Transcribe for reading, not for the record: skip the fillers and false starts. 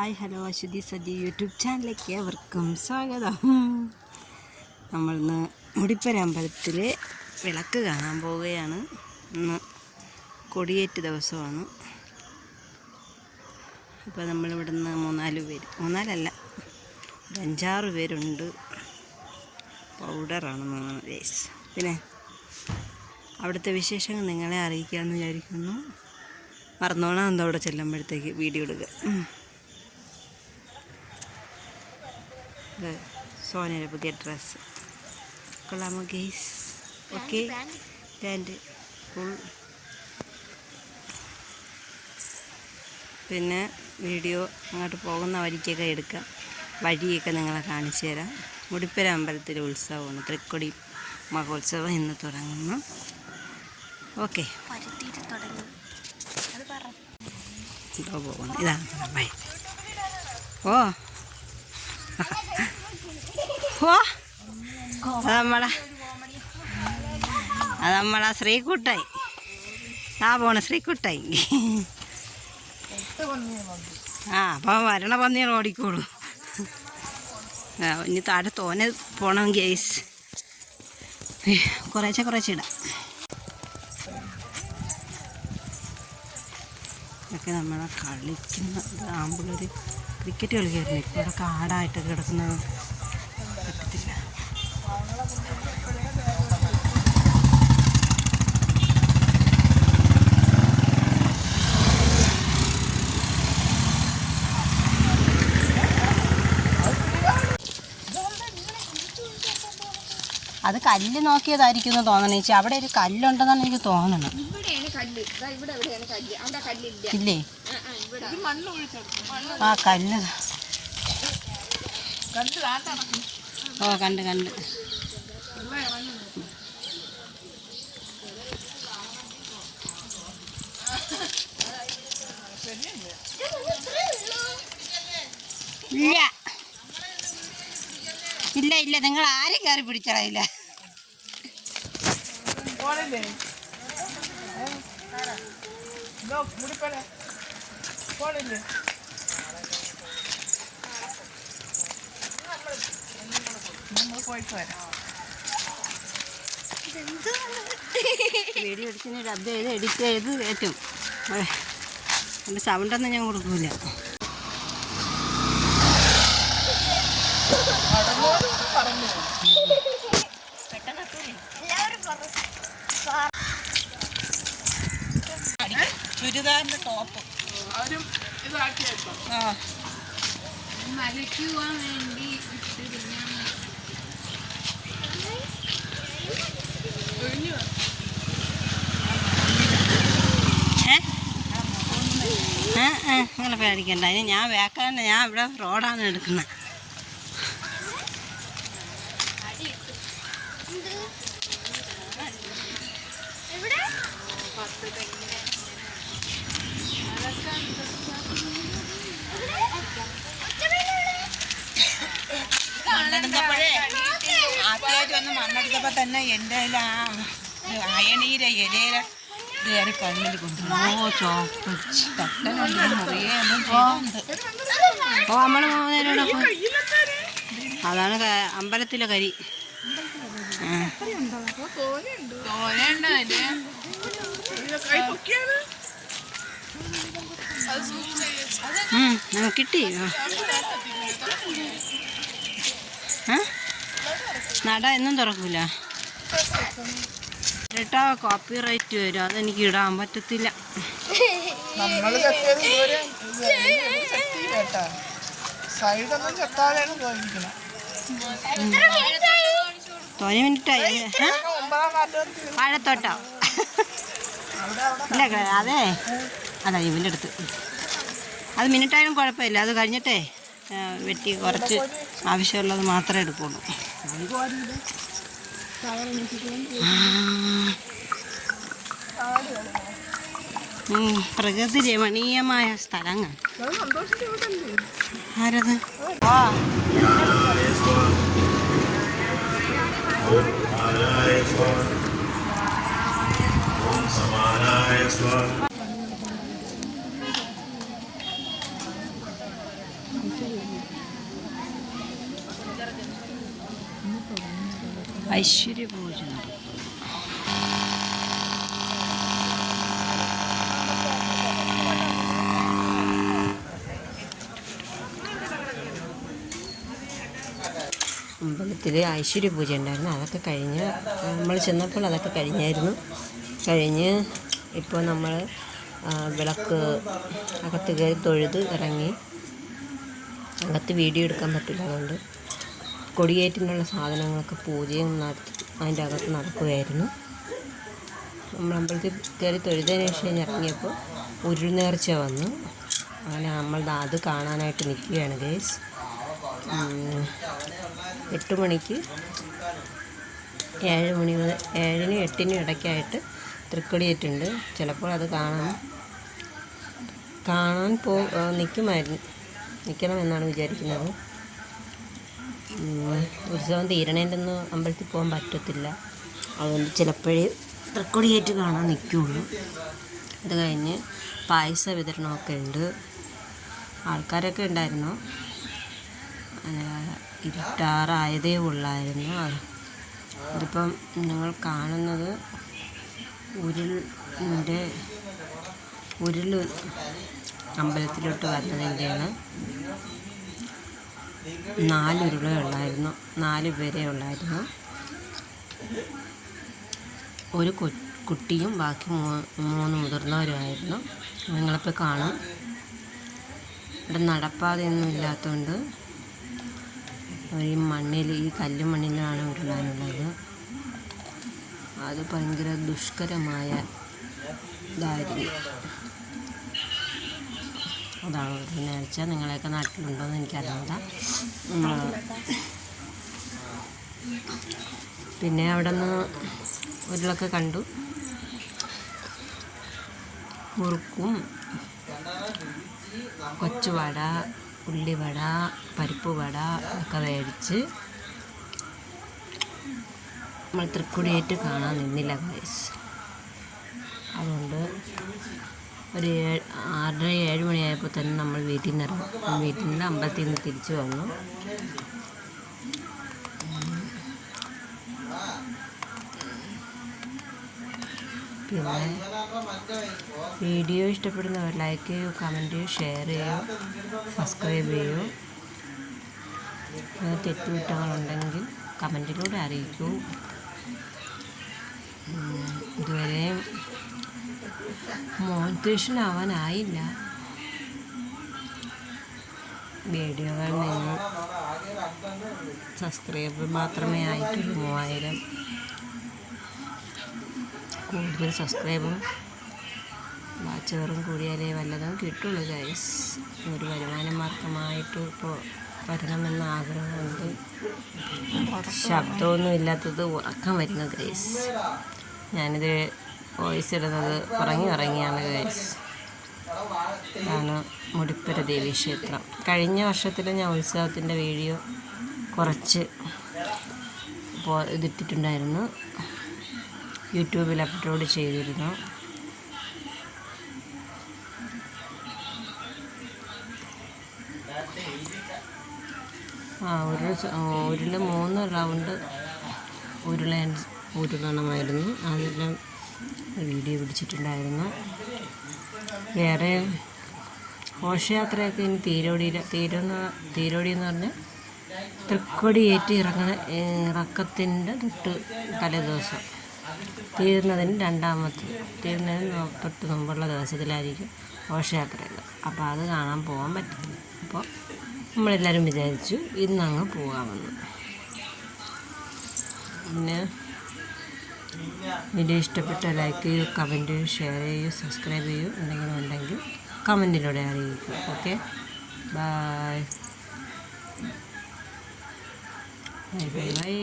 Hi hello Aswathy Saji YouTube ചാനലിലേക്ക് ഏവർക്കും സ്വാഗതം. നമ്മളിന്ന് മുടിപ്പര അമ്പലത്തിൽ വിളക്ക് കാണാൻ പോവുകയാണ്. ഇന്ന് കൊടിയേറ്റ് ദിവസമാണ്. അപ്പോൾ നമ്മളിവിടുന്ന് മൂന്നാലല്ല ഒരു 5-6 പേരുണ്ട്. പൗഡറാണ് ഗൈസ്. പിന്നെ അവിടുത്തെ വിശേഷങ്ങൾ നിങ്ങളെ അറിയിക്കാമെന്ന് വിചാരിക്കുന്നു. മറന്നോണം എന്തോ അവിടെ ചെല്ലുമ്പോഴത്തേക്ക് വീഡിയോ എടുക്കുക. സോനയുടെ പുതിയ ഡ്രസ്സ് കൊള്ളാമോ ഗെയ്സ്? Okay, pant full. പിന്നെ വീഡിയോ അങ്ങോട്ട് പോകുന്ന വഴിക്കൊക്കെ എടുക്കാം. വഴിയൊക്കെ നിങ്ങളെ കാണിച്ചു തരാം. മുടിപ്പര അമ്പലത്തിലെ ഉത്സവമാണ്. തൃക്കൊടി മഹോത്സവം ഇന്ന് തുടങ്ങുന്നു. ഓക്കെ, പോകണം. ഇതാണ് ഓ ഓ അത് നമ്മളാ ശ്രീകുട്ടായി. പോണ ശ്രീകുട്ടായി. അപ്പം വരണ പന്നികൾ ഓടിക്കോളൂ. ഇനി താഴെ തോനെ പോണം ഗേസ്. കുറേശ്ശെ ഇടാം. ഇതൊക്കെ നമ്മളെ കളിക്കുന്ന ആമ്പിളൊരു ക്രിക്കറ്റ് കളിക്കായിരുന്നു. ഇപ്പോൾ ഇവിടെ കാടായിട്ടൊക്കെ കിടക്കുന്നത് പറ്റത്തില്ല. അത് കല്ല് നോക്കിയതായിരിക്കും എന്ന് തോന്നണ ചേച്ചി. അവിടെ ഒരു കല്ലുണ്ടെന്നാണ് എനിക്ക് തോന്നണം. ഇല്ലേ? ആ കല്ല്. ഓ കണ്ട് ഇല്ല നിങ്ങൾ ആരും കയറി പിടിച്ചറിയില്ല. വീഡിയോ എടുത്തിന് ഡബ് ചെയ്ത് എഡിറ്റ് ചെയ്ത് കയറ്റും. എൻ്റെ സൗണ്ടൊന്നും ഞാൻ കൊടുക്കൂല. ചുരിദാറിൻ്റെ ടോപ്പ് മലയ്ക്കുവാൻ വേണ്ടി അങ്ങനെ പേടിക്കണ്ട. അതിന് ഞാൻ വേക്കാണ്ട് ഞാൻ ഇവിടെ റോഡാണ് എടുക്കുന്നത്. ആദ്യമായിട്ട് വന്ന് മണ്ണെടുത്തപ്പോൾ തന്നെ എൻ്റെ അയണീര ഇലയില കയറി കണ്ണിൽ കൊണ്ടുപോകും. നമ്മൾ പോകുന്നതിനോടൊപ്പം അതാണ് അമ്പലത്തിലെ കരി. കിട്ടി. നട എന്നും തുറക്കൂല കേട്ടോ. കോപ്പി റൈറ്റ് വരും. അതെനിക്ക് ഇടാൻ പറ്റത്തില്ല. തോനെ മിനിറ്റായി. വാഴത്തോട്ടോ ഇല്ല അതെ ഇവൻ്റെ അടുത്ത്. അത് മിനിറ്റായാലും കുഴപ്പമില്ല. അത് കഴിഞ്ഞിട്ടേ വെട്ടി കുറച്ച് ആവശ്യമുള്ളത് മാത്രമേ എടുക്കുള്ളൂ. പ്രകൃതി രമണീയമായ സ്ഥലങ്ങൾ. ആരത്? ഐശ്വര്യപൂജ നടക്കും. അമ്പലത്തിൽ ഐശ്വര്യപൂജ ഉണ്ടായിരുന്നു. അതൊക്കെ കഴിഞ്ഞ് നമ്മൾ ചെന്നപ്പോൾ അതൊക്കെ കഴിഞ്ഞ് ഇപ്പോൾ നമ്മൾ വിളക്ക് അകത്ത് കയറി തൊഴുത് ഇറങ്ങി. അകത്ത് വീഡിയോ എടുക്കാൻ പറ്റില്ല, അതുകൊണ്ട് കൊടിയേറ്റിനുള്ള സാധനങ്ങളൊക്കെ പൂജയും നടത്തി അതിൻ്റെ അകത്ത് നടക്കുകയായിരുന്നു. നമ്മൾ അമ്പലത്തിൽ കയറി തൊഴുതതിന് ശേഷം ഇറങ്ങിയപ്പോൾ ഉരുൾനേർച്ച വന്നു. അങ്ങനെ നമ്മൾ അത് കാണാനായിട്ട് നിൽക്കുകയാണ് ഗൈസ്. 8 മണിക്ക് 7 മണി മുതൽ 7-നും 8-നും ഇടയ്ക്കായിട്ട് തൃക്കൊടിയേറ്റുണ്ട്. ചിലപ്പോൾ അത് കാണാൻ നിൽക്കണമെന്നാണ് വിചാരിക്കുന്നത്. ഉത്സവം തീരണേൻ്റെ ഒന്നും അമ്പലത്തിൽ പോകാൻ പറ്റത്തില്ല, അതുകൊണ്ട് ചിലപ്പോഴേ തൃക്കൊടിയേറ്റ് കാണാൻ നിൽക്കുകയുള്ളൂ. അത് കഴിഞ്ഞ് പായസ വിതരണമൊക്കെ ഉണ്ട്. ആൾക്കാരൊക്കെ ഉണ്ടായിരുന്നു. ഇരുട്ടാറായതേ ഉള്ളായിരുന്നു. ഇതിപ്പം നിങ്ങൾ കാണുന്നത് ഉരുൾ അമ്പലത്തിലോട്ട് വരുന്നതിൻ്റെയാണ്. 4 ഉരുളേ ഉള്ളായിരുന്നു, 4 പേരേ ഉള്ളായിരുന്നു. ഒരു കുട്ടിയും ബാക്കി 3 മുതിർന്നവരുമായിരുന്നു. നിങ്ങളിപ്പോൾ കാണാം. ഇവിടെ നടപ്പാതയൊന്നും ഇല്ലാത്തതുകൊണ്ട് ഈ കല്ലുമണ്ണിലാണ് ഉരുളാനുള്ളത്. അത് ഭയങ്കര ദുഷ്കരമായ ഇതായിരുന്നു. അതാണ് ഒരു നേർച്ച. നിങ്ങളെയൊക്കെ നാട്ടിലുണ്ടോ എന്ന് എനിക്കറിയില്ല. പിന്നെ അവിടെ നിന്ന് ഉരുളൊക്കെ കണ്ടു. മുറുക്കും, കൊച്ചുവട, ഉള്ളിവട, പരിപ്പ് വട ഒക്കെ മേടിച്ച് നമ്മൾ തൃക്കൊടിയേറ്റ് കാണാൻ നിന്നില്ല ഗൈസ്. അതുകൊണ്ട് ഒരു 6:30-7 മണിയായപ്പോൾ തന്നെ നമ്മൾ വീട്ടിൽ നിന്ന് അമ്പലത്തിൽ നിന്ന് തിരിച്ചു വന്നു. പിന്നെ വീഡിയോ ഇഷ്ടപ്പെടുന്നവർ ലൈക്ക് ചെയ്യൂ, കമൻറ്റ് ചെയ്യൂ, ഷെയർ ചെയ്യൂ, സബ്സ്ക്രൈബ് ചെയ്യൂ. തെറ്റുകുറ്റങ്ങളുണ്ടെങ്കിൽ കമൻറ്റിലൂടെ അറിയിക്കൂ. ഇതുവരെ മോണിറ്റൈസേഷനാവാനായില്ല. വീഡിയോകളിൽ നിന്ന് സബ്സ്ക്രൈബർ മാത്രമേ ആയിട്ടുള്ളൂ 3000. കൂടുതൽ സബ്സ്ക്രൈബും വാച്ചവറും കൂടിയാലേ വല്ലതും കിട്ടുള്ളൂ ഗൈസ്. ഒരു വരുമാന മാർഗമായിട്ട് ഇപ്പോൾ വരണമെന്ന ആഗ്രഹമുണ്ട്. ശബ്ദമൊന്നും ഇല്ലാത്തത് ഉറക്കം വരുന്നു ഗൈസ്. ഞാനിത് വോയിസ് ഇടുന്നത് ഉറങ്ങിയാണ് ഗൈസ്. ഇതാണ് മുടിപ്പുര ദേവി ക്ഷേത്രം. കഴിഞ്ഞ വർഷത്തിൽ ഞാൻ ഉത്സവത്തിൻ്റെ വീഡിയോ കുറച്ച് ഇതിട്ടിട്ടുണ്ടായിരുന്നു, യൂട്യൂബിൽ അപ്ലോഡ് ചെയ്തിരുന്നു. ഉരുള് 3 റൗണ്ട് ഉരുളണമായിരുന്നു. അതെല്ലാം വീഡിയോ പിടിച്ചിട്ടുണ്ടായിരുന്നു. വേറെ ഘോഷയാത്രയൊക്കെ ഇനി തീരോടി എന്ന് പറഞ്ഞാൽ തൃക്കൊടിയേറ്റ് ഇറക്കത്തിൻ്റെ തലേദിവസം തീരുന്നതിന് തൊട്ട് മുമ്പുള്ള ദിവസത്തിലായിരിക്കും ഘോഷയാത്രകൾ. അപ്പോൾ അത് കാണാൻ പോകാൻ പറ്റില്ല. അപ്പോൾ നമ്മളെല്ലാവരും വിചാരിച്ചു ഇന്നങ്ങ് പോകാമെന്ന്. പിന്നെ വീഡിയോ ഇഷ്ടപ്പെട്ട ലൈക്ക് ചെയ്യൂ, കമൻറ്റ് ചെയ്യൂ, ഷെയർ ചെയ്യൂ, സബ്സ്ക്രൈബ് ചെയ്യൂ. എന്തെങ്കിലും ഉണ്ടെങ്കിൽ കമൻറ്റിലൂടെ അറിയിക്കൂ. Okay, bye bye bye.